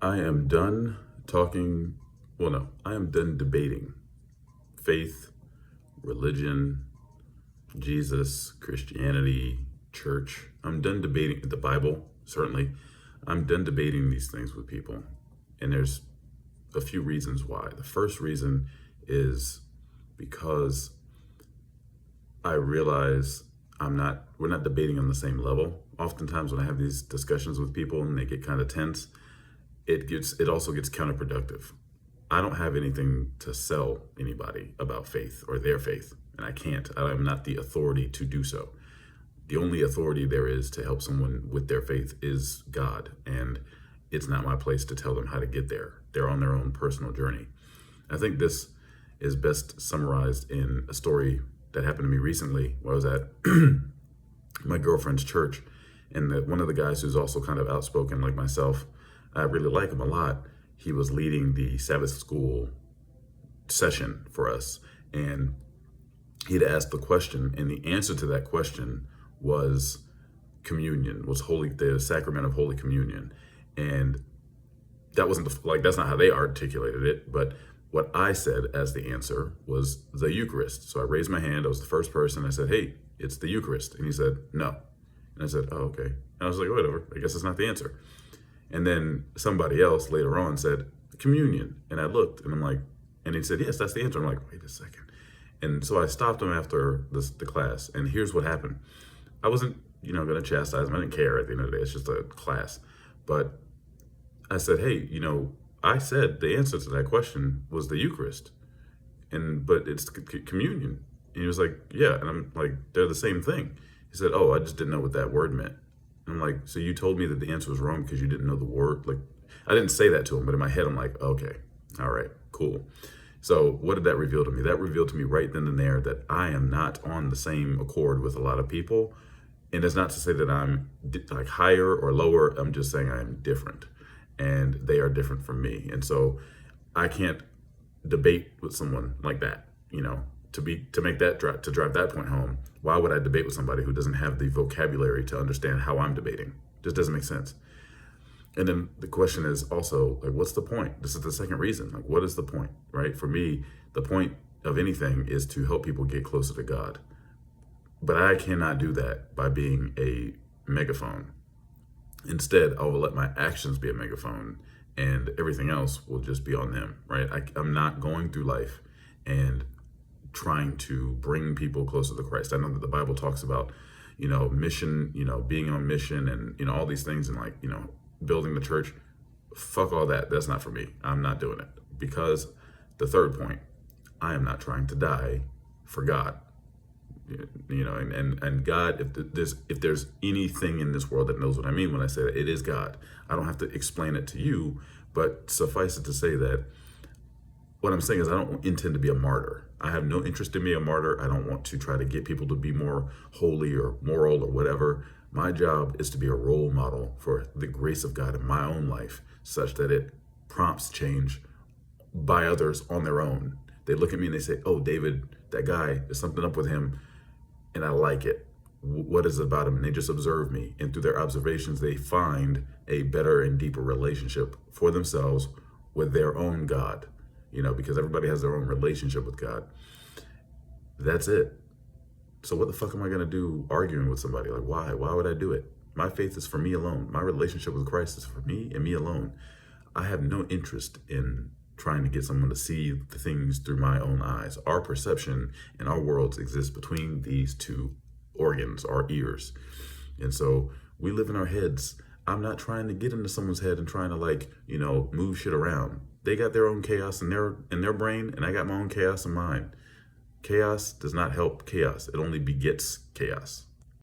I am done talking, well, no, I am done debating faith, religion, Jesus, Christianity, church. I'm done debating the Bible, certainly. I'm done debating these things with people. And there's a few reasons why. The first reason is because I realize we're not debating on the same level. Oftentimes when I have these discussions with people and they get kind of tense, it also gets counterproductive. I don't have anything to sell anybody about faith or their faith, and I can't. I am not the authority to do so. The only authority there is to help someone with their faith is God, and it's not my place to tell them how to get there. They're on their own personal journey. I think this is best summarized in a story that happened to me recently where I was at my girlfriend's church, and one of the guys who's also kind of outspoken like myself, I really like him a lot. He was leading the Sabbath school session for us, and he'd asked the question, and the answer to that question was communion, was the sacrament of Holy Communion. And that wasn't that's not how they articulated it, but what I said as the answer was the Eucharist. So I raised my hand. I was the first person. I said, "Hey, it's the Eucharist." And he said, "No." And I said, "Oh, okay." And I was like, "Whatever. I guess it's not the answer." And then somebody else later on said, "Communion." And I looked and I'm like, and he said, "Yes, that's the answer." I'm like, "Wait a second." And so I stopped him after the class. And here's what happened. I wasn't, going to chastise him. I didn't care at the end of the day. It's just a class. But I said, "Hey, I said the answer to that question was the Eucharist, but it's communion." And he was like, "Yeah." And I'm like, "They're the same thing." He said, "Oh, I just didn't know what that word meant." And I'm like, "So you told me that the answer was wrong because you didn't know the word?" Like, I didn't say that to him, but in my head, I'm like, "Okay, all right, cool." So what did that reveal to me? That revealed to me right then and there that I am not on the same accord with a lot of people. And it's not to say that I'm like higher or lower. I'm just saying I am different, and they are different from me. And so I can't debate with someone like that, to drive that point home. Why would I debate with somebody who doesn't have the vocabulary to understand how I'm debating? Just doesn't make sense. And then the question is also, like, what's the point? This is the second reason. Like, what is the point, right? For me, the point of anything is to help people get closer to God. But I cannot do that by being a megaphone. Instead, I will let my actions be a megaphone, and everything else will just be on them, right? I'm not going through life and trying to bring people closer to Christ. I know that the Bible talks about, mission, being on mission and, all these things, and building the church. Fuck all that. That's not for me. I'm not doing it, because the third point, I am not trying to die for God. And God, if there's anything in this world that knows what I mean when I say that, it is God. I don't have to explain it to you, but suffice it to say that what I'm saying is I don't intend to be a martyr. I have no interest in being a martyr. I don't want to try to get people to be more holy or moral or whatever. My job is to be a role model for the grace of God in my own life, such that it prompts change by others on their own. They look at me and they say, "Oh, David, that guy, there's something up with him, and I like it. What is it about him?" And they just observe me. And through their observations, they find a better and deeper relationship for themselves with their own God, because everybody has their own relationship with God. That's it. So what the fuck am I going to do arguing with somebody? Like, why? Why would I do it? My faith is for me alone. My relationship with Christ is for me and me alone. I have no interest in trying to get someone to see the things through my own eyes. Our perception and our worlds exist between these two organs, our ears. And so we live in our heads. I'm not trying to get into someone's head and trying to move shit around. They got their own chaos in their brain, and I got my own chaos in mine. Chaos does not help chaos. It only begets chaos.